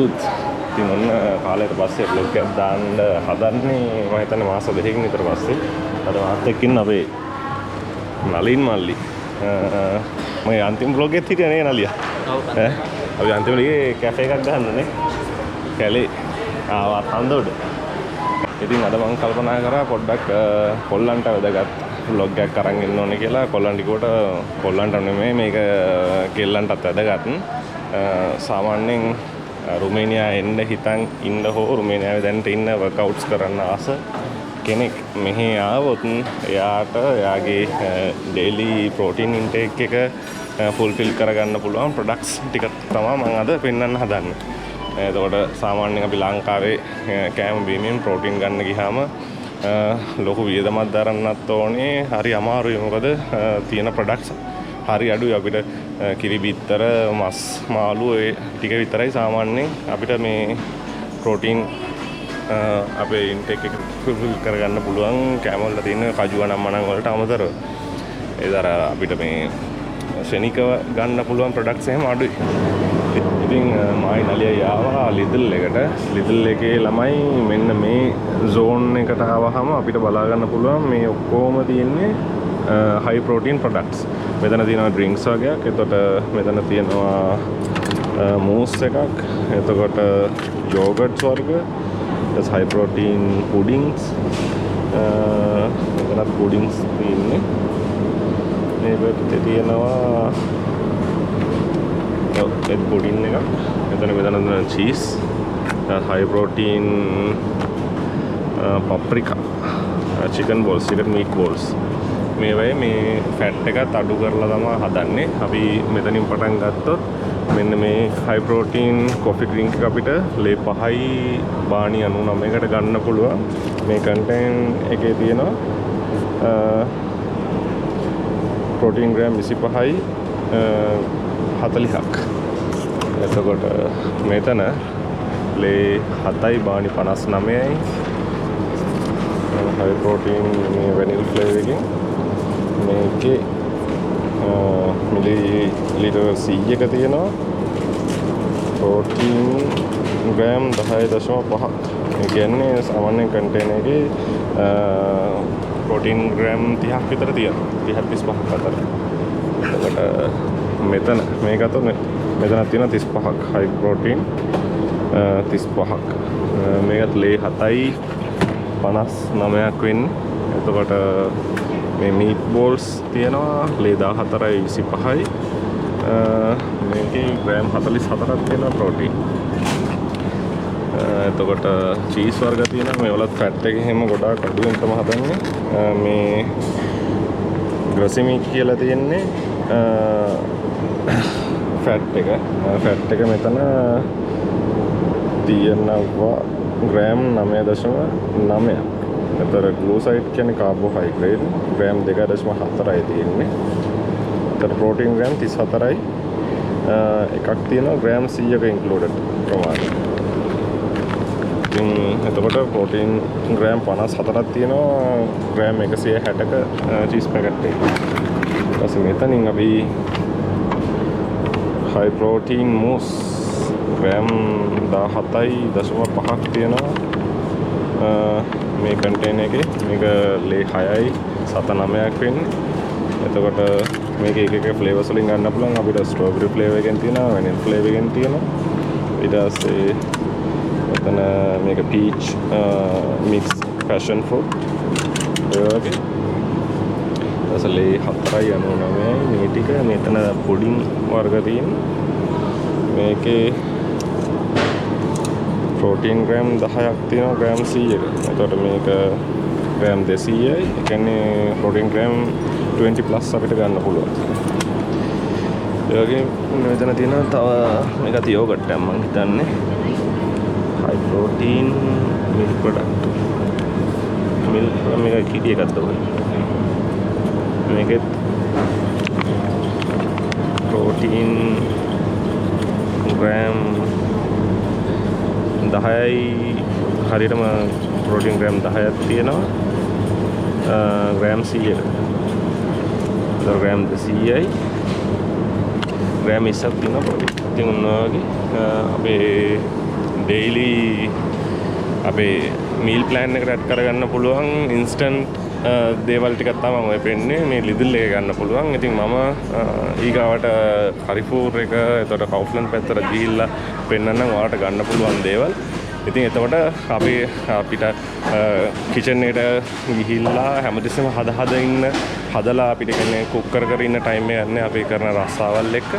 ඉතින් ඔන්න කාලයකට පස්සේ බ්ලොග් එකක් දාන්න හදන්නේ මම හිතන්නේ මාස දෙකකින් විතර පස්සේ. අද මාත් එක්ක ඉන්න අපේ නලින් මල්ලි. මම අන්තිම බ්ලොග් එකෙත් හිටියේ නේ නලියා. ඔව්. අපි අන්තිමට ගියේ කැෆේ එකක් ගහන්නනේ. කැලේ ආවත් හන්දෝඩ. ඉතින් අද මම කල්පනා කරා පොඩ්ඩක් කොල්ලන්ට වැදගත් බ්ලොග් එකක් අරන් ඉන්න ඕනේ කියලා. කොල්ලන් ටිකට කොල්ලන්ට නෙමෙයි මේක කෙල්ලන්ටත් වැදගත්. සාමාන්‍යයෙන් රුමේනියා එන්න හිතන් ඉන්න හෝ රුමේනියාවේ දැනට ඉන්න වර්ක්අවුට්ස් කරන්න ආස කෙනෙක් මෙහි ආවොත් එයාට එයාගේ ඩේලි ප්‍රෝටීන් ඉන්ටේක් එක ෆුල්ෆිල් කරගන්න පුළුවන් ප්‍රොඩක්ට්ස් ටික තමයි මම අද පෙන්වන්න හදන්නේ. එතකොට සාමාන්‍යයෙන් අපි ලංකාවේ කෑම බීමෙන් ප්‍රෝටීන් ගන්න ගියාම ලොකු වියදමක් දරන්නත් ඕනේ. හරි අමාරුයි මොකද තියෙන ප්‍රොඩක්ට්ස් හරි අඩුයි. අපිට කිරි බිත්තර මස් මාළු ඒ ටික විතරයි සාමාන්‍යයෙන් අපිට මේ ප්‍රෝටීන් අපේ ඉන්ටේක් එක ෆුල් කරගන්න පුළුවන් කෑම වල තියෙන කජු අනම්මනම් වලට අමතරව. ඒතර අපිට මේ ශනිකව ගන්න පුළුවන් ප්‍රොඩක්ට්ස් එහෙම අඩුයි. ඉතින් මායි නලියයි ආවා ලිදල් එකට. ලිදල් එකේ ළමයි මෙන්න මේ zone එකට ආවහම අපිට බලා ගන්න පුළුවන් මේ ඔක්කොම තියෙන්නේ high protein products. මෙතන තියෙනවා drinks වගේක්. එතකොට මෙතන තියෙනවා mousse එකක්. එතකොට yogurts වර්ග. ඊට high protein puddings. මෙතනත් puddings තියෙන්නේ. මේ පැත්තේ තියෙනවා egg pudding එකක්. මෙතන cheese. high protein paprika. chicken balls, chicken meat balls. මේ වෙයි මේ ෆැට් එකත් අඩු කරලා තමයි හදන්නේ. අපි මෙතනින් පටන් ගත්තොත් මෙන්න මේ high protein coffee drink එක අපිට ලේ 5යි බාණි 99කට ගන්න පුළුවන්. මේ content එකේ තියෙනවා protein gram 25යි 40ක්. එතකොට මෙතන ලේ 7යි බාණි 59යි high protein මේ vanilla flavor එකකින් මේකේ මිලි ලීටර් 100ක තියෙනවා ප්‍රෝටීන් ග්‍රෑම් 10.5ක්. ඒ කියන්නේ සාමාන්‍ය කන්ටේනර් එකේ ප්‍රෝටීන් ග්‍රෑම් 30ක් විතර තියෙනවා. 30-35ක් අතර. එතකොට මෙතන මේකට මෙතන තියෙනවා 35ක් හයි ප්‍රෝටීන් 35ක්. මේකත් ලේ 7යි 59ක් වෙන්නේ. එතකොට මේ මීට් බෝල්ස් තියෙනවා ලේ 14යි 25යි. මේකේ ග්‍රෑම් 44ක් තියෙනවා ප්‍රෝටීන්. එතකොට චීස් වර්ග තියෙනවා. මේ වලත් ෆැට් එක එහෙම ගොඩාක් අඩුවෙන් තමයි හදන්නේ. මේ ග්‍රොසිමික් කියලා තියෙන්නේ ෆැට් එක. ෆැට් එක මෙතන තියෙනවා ග්‍රෑම් 9.9ක්. එතකොට ග්ලූසයිඩ් කියන්නේ කාබෝහයිඩ්‍රේට් ග්‍රෑම් 2.4යි තියෙන්නේ. එතකොට ප්‍රෝටීන් ග්‍රෑම් 34යි එකක් තියෙනවා ග්‍රෑම් 100ක ඉන්ක්ලූඩඩ් ප්‍රමාණය. එතකොට ප්‍රෝටීන් ග්‍රෑම් 54ක් තියෙනවා ග්‍රෑම් 160ක චීස් පැකට් එක. ඊට මෙතනින් අපි high protein mousse ග්‍රෑම් 17.5ක් තියෙනවා මේ කන්ටේනර් එකේ. මේක ලේ 6යි 79ක් වෙන්නේ. එතකොට මේක එක ෆ්ලේවර්ස් වලින් ගන්න පුළුවන්. අපිට ස්ට්‍රෝබෙරි ෆ්ලේවර් එකෙන් තියෙනවා, වැනිලා ෆ්ලේවර් එකෙන් තියෙනවා. ඊට පස්සේ මෙතන මේක පීච් මික්ස් පැෂන් ෆෘට් ඒ වගේ. ඊට ලේ 4.99යි මේ ටික. මෙතන පුඩින් වර්ග තියෙනවා. මේකේ ප්‍රෝටීන් ග්‍රෑම් 10ක් තියෙනවා ග්‍රෑම් 100ක. එතකොට මේක ග්‍රෑම් 200යි. ඒ කියන්නේ ප්‍රෝටීන් ග්‍රෑම් 20 ප්ලස් අපිට ගන්න පුළුවන්. ඒ වගේ මෙතන තියෙනවා තව මේක යෝගට් එකක් මම හිතන්නේ. high protein milk product. milk මේක කිඩි එකක් තමයි. මේකෙත් ප්‍රෝටීන් ග්‍රෑම් 10යි හරියටම ප්‍රෝටීන් ග්‍රෑම් 10ක් තියෙනවා ග්‍රෑම් 100ක. ග්‍රෑම් 200යි ග්‍රෑම් 20ක් තියෙනවා ප්‍රෝටීන්. ඉතින් ඔන්න ඔයගේ අපේ ඩෙයිලි අපේ මීල් ප්ලෑන් එකට ඇඩ් කරගන්න පුළුවන් ඉන්ස්ටන්ට් දේවල් ටිකක් තමයි මම පෙන්නේ මේ ලිදල් එක ගන්න පුළුවන්. ඉතින් මම ඊගාවට හරිෆූර් එක එතකොට කවුෆ්ලන්ඩ් පැත්තට ගිහිල්ලා පෙන්නන්නම් ඔයාලට ගන්න පුළුවන් දේවල්. ඉතින් එතකොට අපිට කිචන් එකට ගිහිල්ලා හැමතිස්සෙම හදලා අපිට කියන්නේ කුක් කර ඉන්න ටයිම් එක යන්නේ අපි කරන රස්සාවල් එක්ක.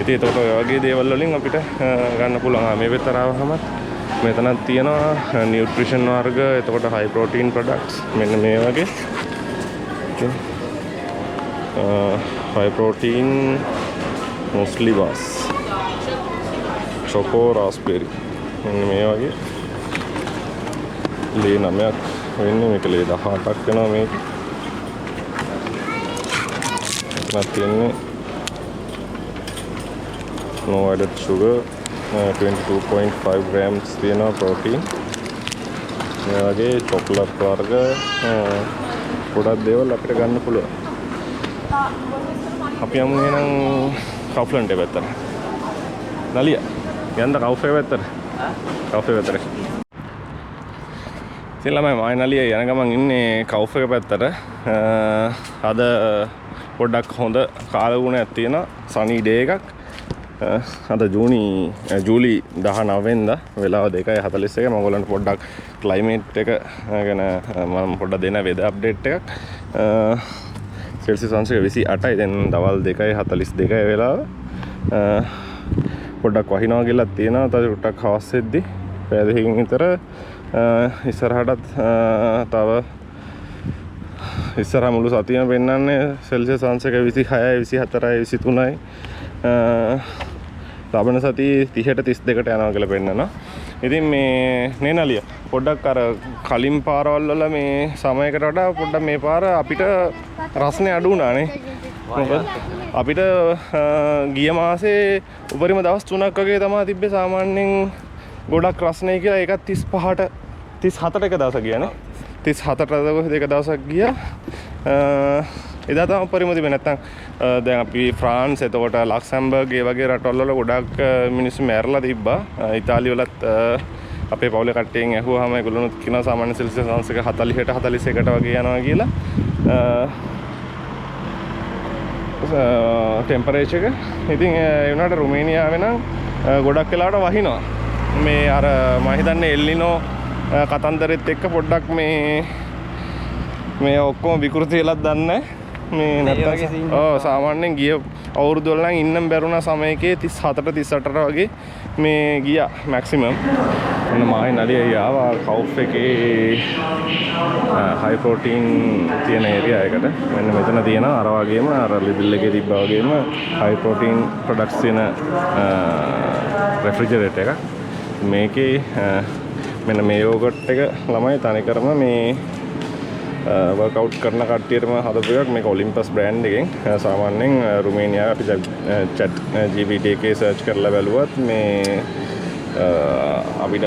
ඉතින් එතකොට ඔය වගේ දේවල් වලින් අපිට ගන්න පුළුවන්. මේ වෙතර ආවහම මෙතනක් තියෙනවා නියුට්‍රිෂන් වර්ග, එතකොට හයි ප්‍රෝටීන් ප්‍රොඩක්ට්ස් මෙන්න මේ වගේ. හයි ප්‍රෝටීන් මුස්ලි බාස්, චොකෝ රාස්බෙරි මෙන්න මේ වගේ. ලේ 9ක් වෙන්නේ, මේක ලේ 18ක් වෙනවා මේක. එතනක් තියෙන්නේ no added sugar, 22.5 grams තියෙනවා ප්‍රෝටීන්. මේ වගේ චොක්ලට් වර්ග ගොඩක් දේවල් අපිට ගන්න පුළුවන්. අපි යමු එහෙනම් කවුෆ්ලන්ඩ් එක පැත්තට. නලිය යන්න කවුෆේ පැත්තට. කවුෆේ පැත්තට. ඉතින් ළමයි මම නලිය යන ගමන් ඉන්නේ කවුෆේ පැත්තට. අද පොඩ්ඩක් හොඳ කාලගුණයක් තියෙනවා. සනී ඩේ එකක්. අද ජූලි 19 වෙනිදා වෙලාව 2:41. මම ඔයගලන්ට පොඩ්ඩක් ක්ලයිමේට් එක ගැන මම පොඩ්ඩක් දෙන වෙදර් අප්ඩේට් එකක්. සෙල්සියස් අංශක 28යි. දැන් දවල් 2:42 වෙලාව. පොඩ්ඩක් වහිනවා කියලා තියෙනවා. තව ටිකක් හවස් වෙද්දි පැය දෙකකින් විතර ඉස්සරහටත් තව ඉස්සරහ මුළු සතියම පෙන්නන්නේ සෙල්සියස් අංශක 26යි 24යි 23යි. ලබන සතියේ 30ට 32ට යනවා කියලා පෙන්නනවා. ඉතින් මේ නේනලිය පොඩ්ඩක් අර කලින් පාරවල් වල මේ සමයකට වඩා පොඩ්ඩක් මේ පාර අපිට රස්නේ අඩු වුණානේ. මොකද අපිට ගිය මාසේ උපරිම දවස් 3ක් වගේ තමයි තිබ්බේ සාමාන්‍යයෙන් ගොඩක් රස්නේ කියලා. ඒකත් 35ට 37ට එක දවසක් ගියානේ. 37ට එක දවසක් ගියා. එදා තමයි උපරිම තිබෙන්නේ. නැත්තම් දැන් අපි ෆ්‍රාන්ස්, එතකොට ලක්සම්බර්ග් ඒ වගේ රටවල් වල ගොඩක් මිනිස්සු මැරලා තිබ්බා. ඉතාලිය වලත් අපේ පවුලේ කට්ටියෙන් ඇහුවාම ඒගොල්ලොනුත් කියනවා සාමාන්‍ය සෙල්සියස් අංශක 40ට 41ට වගේ යනවා කියලා. ටෙම්පරේචර් එක. ඉතින් ඒ වුණාට රුමේනියාවේ නම් ගොඩක් වෙලාවට වහිනවා. මේ අර මම හිතන්නේ එල්නිනෝ කතන්දරෙත් එක්ක පොඩ්ඩක් මේ ඔක්කොම විකෘති වෙලක් දන්නේ මේ නැත්තම් සාමාන්‍යයෙන් ගිය අවුරුදු වල නම් ඉන්නම් බැරුණා සමයකේ 37ට 38ට වගේ මේ ගියා මැක්සිමම්. මොන මායි නලිය ආවා කවුෆ් එකේ හයි ප්‍රෝටීන් තියෙන ඒරියා එකට. මෙන්න මෙතන තියෙනවා අර වගේම අර ලිබල් එකේ තිබ්බා වගේම හයි ප්‍රෝටීන් ප්‍රොඩක්ට්ස් තියෙන රෙෆ්‍රිජරේටර් එකක්. මේකේ මෙන්න මේ යෝගට් එක ළමයි තනිකරම මේ වර්කවුට් කරන කට්ටියටම හදපු එකක්. මේක ඔලිම්පස් බ්‍රෑන්ඩ් එකෙන්. සාමාන්‍යයෙන් රුමේනියාවේ අපි chat GPT එකේ සර්ච් කරලා බැලුවත් මේ අපිට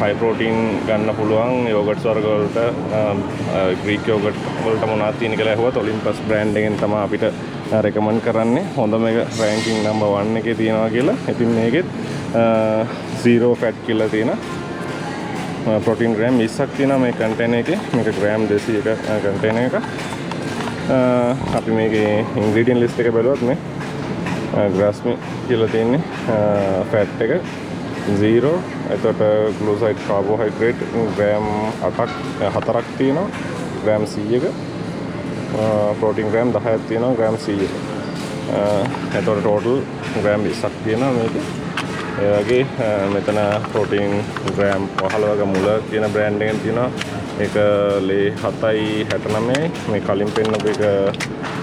හයි ප්‍රෝටීන් ගන්න පුළුවන් යෝගට්ස් වර්ග වලට ග්‍රීක් යෝගට් වලට මොනවද තියෙන කියලා ඇහුවත් ඔලිම්පස් බ්‍රෑන්ඩ් එකෙන් තමයි අපිට රෙකමන්ඩ් කරන්නේ. හොඳම එක රෑන්කින් නම්බර් 1 එකේ තියෙනවා කියලා. ඉතින් මේකෙත් 0 ෆැට් කියලා තියෙනවා. ප්‍රෝටීන් ග්‍රෑම් 20ක් තියෙනවා මේ කන්ටේනර් එකේ. මේක ග්‍රෑම් 200ක කන්ටේනර් එක. අපි මේකේ ඉන්ග්‍රීඩියන්ට් ලිස්ට් එක බැලුවත් මේ ග්‍රාස්මි කියලා තියෙන්නේ ෆැට් එක 0. එතකොට ග්ලූසයිඩ් කාබෝහයිඩ්‍රේට් ග්‍රෑම් 4ක් තියෙනවා ග්‍රෑම් 100ක. ප්‍රෝටීන් ග්‍රෑම් 10ක් තියෙනවා ග්‍රෑම් 100ක. එතකොට ටෝටල් ග්‍රෑම් 20ක් තියෙනවා මේකේ. ඒ වගේ මෙතන ප්‍රෝටීන් ග්‍රෑම් 15ක මුල කියන බ්‍රෑන්ඩ් එකෙන් තියෙනවා. ඒක ලේ 7.69යි. මේ කලින් පෙන්නපු එක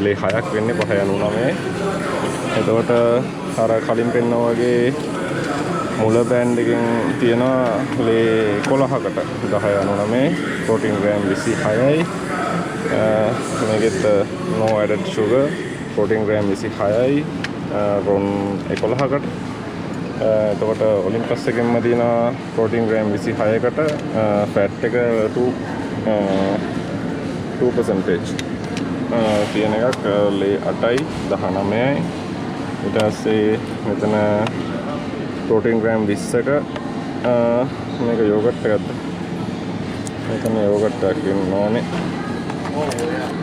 ලේ 6ක් වෙන්නේ 5.99යි. එතකොට අර කලින් පෙන්නා වගේ මුල බ්‍රෑන්ඩ් එකෙන් තියෙනවා ලේ 11කට 10.99යි. Protein gram 26යි. මේකෙත් no added sugar protein gram 26යි. රොන් 11කට. එතකොට ඔලිම්පස් එකෙන්ම තියෙනවා ප්‍රෝටීන් ග්‍රෑම් 26කට ෆැට් එක 2% තියෙන එකක් ලේ 8යි 19යි. ඊට පස්සේ මෙතන ප්‍රෝටීන් ග්‍රෑම් 20ක මේක යෝගට් එකක්ද? මෙතන යෝගට් එකක් ඉන්නෝනේ.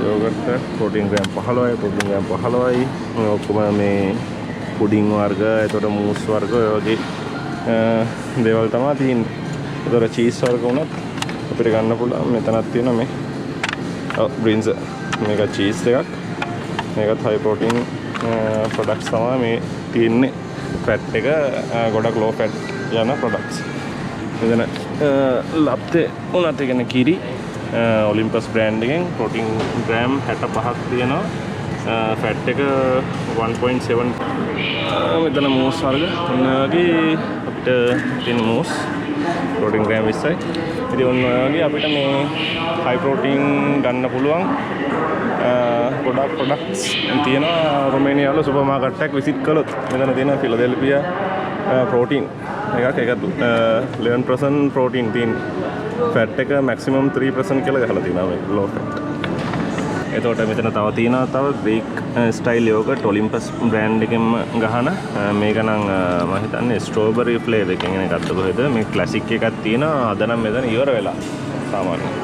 යෝගට් ප්‍රෝටීන් ග්‍රෑම් 15යි, ප්‍රෝටීන් ග්‍රෑම් 15යි. ඔක්කොම මේ පුඩින් වර්ග, එතකොට මූස් වර්ග ඔය වගේ දේවල් තමයි තියෙන්නේ. එතකොට චීස් වර්ග උනත් අපිට ගන්න පුළුවන්. මෙතනක් තියෙනවා මේ බ්‍රින්ස්. මේක චීස් එකක්. මේකත් හයි ප්‍රෝටීන් ප්‍රොඩක්ට්ස් තමයි මේ තියෙන්නේ. ෆැට් එක ගොඩක් ලෝ ෆැට් යන ප්‍රොඩක්ට්ස්. මෙතන ලප්තේ උනත් කියන්නේ කිරි ඔලිම්පස් බ්‍රෑන්ඩ් එකෙන් ප්‍රෝටීන් ග්‍රෑම් 65ක් තියෙනවා. ෆැට් එක 1.7. මෙතන මූස් වර්ග ඔන්න වගේ අපිට තියෙන මූස් ප්‍රෝටීන් ග්‍රෑම් 20යි. ඉතින් ඔන්න වගේ අපිට මේ හයි ප්‍රෝටීන් ගන්න පුළුවන් ගොඩක් ප්‍රොඩක්ට්ස් තියෙනවා. රොමේනියාවල සුපර් මාකට් එකක් විසිට් කළොත් මෙතන තියෙන ෆිලඩෙල්ෆියා ප්‍රෝටීන් එකක්. ඒක 11% ප්‍රෝටීන් තියෙන. ෆැට් එක මැක්සිමම් 3% කියලා ගහලා තියෙනවා මේ ලෝ ෆැට්. එතකොට මෙතන තව තියෙනවා තව ග්‍රීක් ස්ටයිල් යෝගට් ඔලිම්පස් බ්‍රෑන්ඩ් එකෙන්ම ගහන මේක නම් මම හිතන්නේ ස්ට්‍රෝබෙරි ෆ්ලේවර් එකකින් එකක්ද කොහෙද මේ ක්ලාසික් එකක් තියෙනවා. අද නම් මෙතන ඉවර වෙලා සාමාන්‍යයෙන්.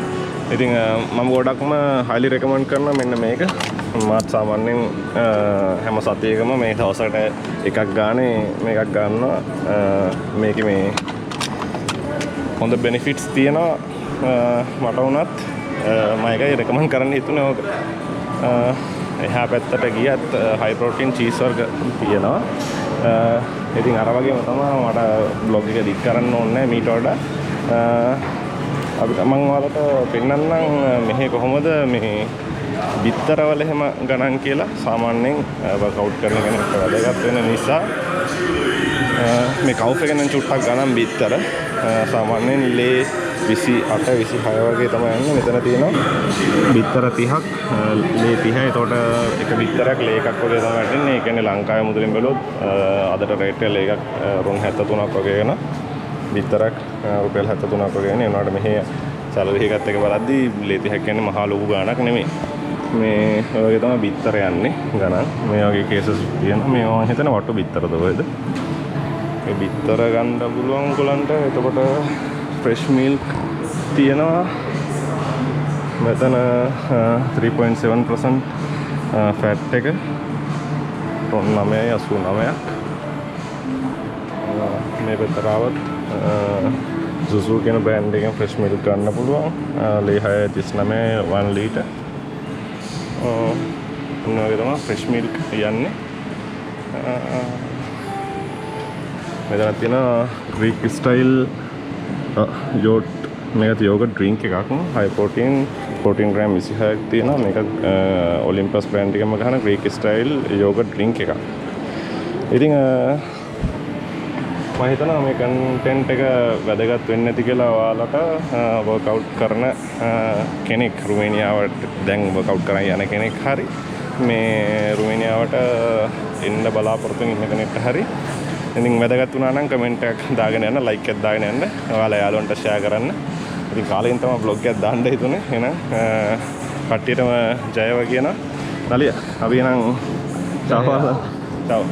ඉතින් මම ගොඩක්ම highly recommend කරනවා මෙන්න මේක. මාත් සාමාන්‍යයෙන් හැම සතියකම මේ දවසකට එකක් ගානේ මේකක් ගන්නවා. මේකේ මේ හොඳ benefits තියෙනවා. මට වුණත් මම ඒකයි recommend කරන්න හිතුනේ ඕක. එහා පැත්තට ගියත් high protein cheese වර්ග තියෙනවා. ඉතින් අර වගේම තමයි මට blog එක දික් කරන්න ඕනේ මීට වඩා. අපිට මම ඔයාලට පෙන්නන්නම් මෙහි කොහොමද මේ බිත්තරවල එහෙම ගණන් කියලා. සාමාන්‍යයෙන් වර්කවුට් කරන කෙනෙක්ට වැදගත් වෙන නිසා මේ කවුෆ් එක නම් චුට්ටක් ගණන් බිත්තර සාමාන්‍යයෙන් ලේ 28 26 වගේ තමයි යන්නේ. මෙතන තියෙනවා බිත්තර 30ක් ලේ 30. එතකොට එක බිත්තරක් ලේ එකක් වගේ තමයි වැටෙන්නේ. ඒ කියන්නේ ලංකාවේ මුදලින් බැලුවොත් අදට රේට් එක ලේ එකක් රුන් 73ක් වගේ වෙනවා. බිත්තරක් රුපියල් 73ක් වගේ වෙනවා. ඒ වුණාට මෙහි සැලරි එකත් එක බලද්දී ලේ 30ක් කියන්නේ මහා ලොකු ගාණක් නෙමෙයි. මේ වගේ තමයි බිත්තර යන්නේ ගණන්. මේ වගේ කේසස් තියෙනවා. මේ මම හිතන වට්ටු බිත්තරද ඔයද? මේ බිත්තර ගන්න පුළුවන් උගලන්ට. එතකොට ෆ්‍රෙෂ් මිල්ක් තියෙනවා. මෙතන 3.7% ෆැට් එක 9.89ක්. මේ පැත්තරාවත් සුසු කියන බ්‍රෑන්ඩ් එකෙන් ෆ්‍රෙෂ් මිල්ක් ගන්න පුළුවන්. ලේ 6.39 1 ලීටර්. ඔන්නෝගේ තමයි ෆ්‍රෙෂ් මිල්ක් යන්නේ. මෙතන තියෙන ග්‍රීක් ස්ටයිල් යෝගට් මේක යෝගට් ඩ්‍රින්ක් එකක්. හයි ප්‍රෝටීන් ග්‍රෑම් 26ක් තියෙනවා. මේක ඔලිම්පස් බ්‍රෑන්ඩ් එකෙන්ම ගහන ග්‍රීක් ස්ටයිල් යෝගට් ඩ්‍රින්ක් එකක්. ඉතින් මම හිතනවා මේ කන්ටෙන්ට් එක වැදගත් වෙන්නේ නැති කියලා ඔයාලට වර්කවුට් කරන කෙනෙක් රුමේනියාවට දැන් වර්කවුට් කරන් යන කෙනෙක් හරි මේ රුමේනියාවට එන්න බලාපොරොත්තු වෙන කෙනෙක්ට හරි ඉතින් වැදගත් වුණා නම් කමෙන්ට් එකක් දාගෙන යන්න, ලයික් එකක් දාගෙන යන්න, ඔයාලා යාළුවන්ට ෂෙයා කරන්න. ඉතින් කාලෙන් තමයි බ්ලොග් එකක් දාන්න හිතුනේ. එහෙනම් කට්ටියටම ජයව කියන නලිය අපි නම් චාව